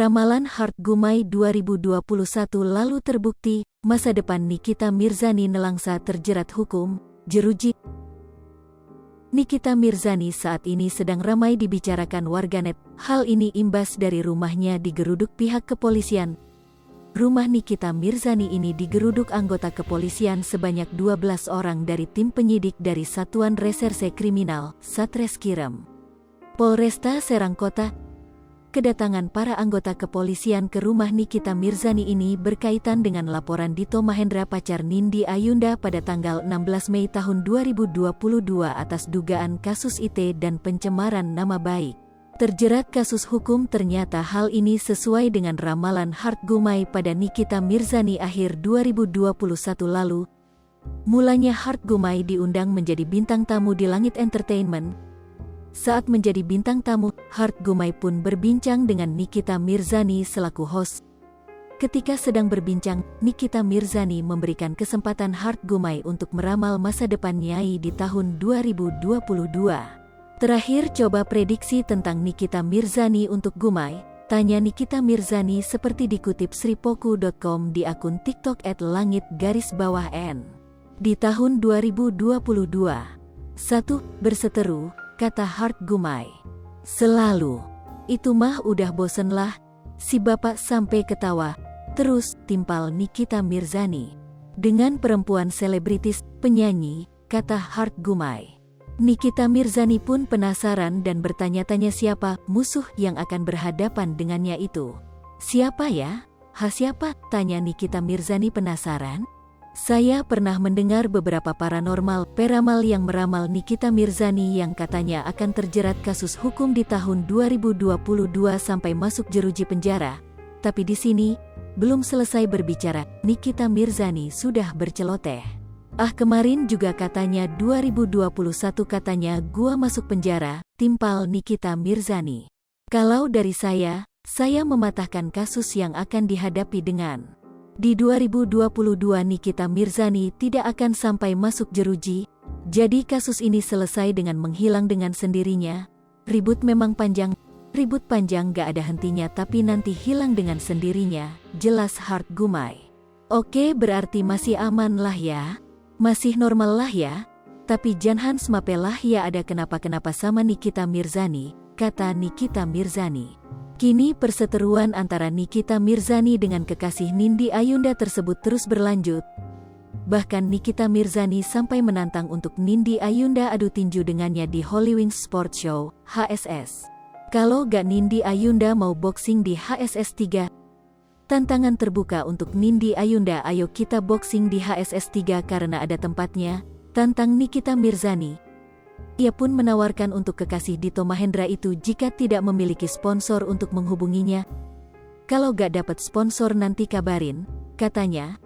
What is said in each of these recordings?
Ramalan Heart Gumai 2021 lalu terbukti, masa depan Nikita Mirzani nelangsa terjerat hukum, jeruji. Nikita Mirzani saat ini sedang ramai dibicarakan warganet. Hal ini imbas dari rumahnya digeruduk pihak kepolisian. Rumah Nikita Mirzani ini digeruduk anggota kepolisian sebanyak 12 orang dari tim penyidik dari Satuan Reserse Kriminal, Satreskrim Polresta Serang Kota. Kedatangan para anggota kepolisian ke rumah Nikita Mirzani ini berkaitan dengan laporan Dito Mahendra pacar Nindi Ayunda pada tanggal 16 Mei tahun 2022 atas dugaan kasus IT dan pencemaran nama baik. Terjerat kasus hukum. Ternyata hal ini sesuai dengan ramalan Heart Gumai pada Nikita Mirzani akhir 2021 lalu. Mulanya Heart Gumai diundang menjadi bintang tamu di Langit Entertainment. Saat menjadi bintang tamu, Heart Gumai pun berbincang dengan Nikita Mirzani selaku host. Ketika sedang berbincang, Nikita Mirzani memberikan kesempatan Heart Gumai untuk meramal masa depan Nyai di tahun 2022. Terakhir coba prediksi tentang Nikita Mirzani untuk Gumai, tanya Nikita Mirzani seperti dikutip sripoku.com di akun TikTok @langit_n. Di tahun 2022. 1. Berseteru, kata Heart Gumai. Selalu. Itu mah udah bosen lah. Si bapak sampai ketawa. Terus, timpal Nikita Mirzani. Dengan perempuan selebritis, penyanyi, kata Heart Gumai. Nikita Mirzani pun penasaran dan bertanya-tanya siapa musuh yang akan berhadapan dengannya itu. Siapa ya? Siapa? Tanya Nikita Mirzani penasaran. Saya pernah mendengar beberapa peramal yang meramal Nikita Mirzani yang katanya akan terjerat kasus hukum di tahun 2022 sampai masuk jeruji penjara. Tapi di sini, belum selesai berbicara, Nikita Mirzani sudah berceloteh. Kemarin juga katanya 2021 katanya gua masuk penjara, timpal Nikita Mirzani. Kalau dari saya mematahkan kasus yang akan dihadapi dengan. Di 2022 Nikita Mirzani tidak akan sampai masuk jeruji, jadi kasus ini selesai dengan menghilang dengan sendirinya. Ribut memang panjang, ribut panjang gak ada hentinya tapi nanti hilang dengan sendirinya, jelas Heart Gumai. Oke, berarti masih aman lah ya, masih normal lah ya, tapi jangan semape lah ya ada kenapa-kenapa sama Nikita Mirzani, kata Nikita Mirzani. Kini perseteruan antara Nikita Mirzani dengan kekasih Nindi Ayunda tersebut terus berlanjut. Bahkan Nikita Mirzani sampai menantang untuk Nindi Ayunda adu tinju dengannya di Hollywings Sports Show, HSS. Kalau gak Nindi Ayunda mau boxing di HSS 3. Tantangan terbuka untuk Nindi Ayunda, ayo kita boxing di HSS 3 karena ada tempatnya, tantang Nikita Mirzani. Ia pun menawarkan untuk kekasih Dito Mahendra itu jika tidak memiliki sponsor untuk menghubunginya. Kalau gak dapat sponsor nanti kabarin, katanya.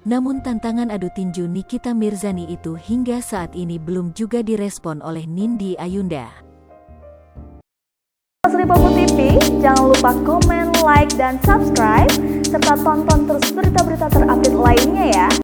Namun tantangan adu tinju Nikita Mirzani itu hingga saat ini belum juga direspon oleh Nindi Ayunda. Sripoku TV, jangan lupa komen, like, dan subscribe, serta tonton terus berita-berita terupdate lainnya ya.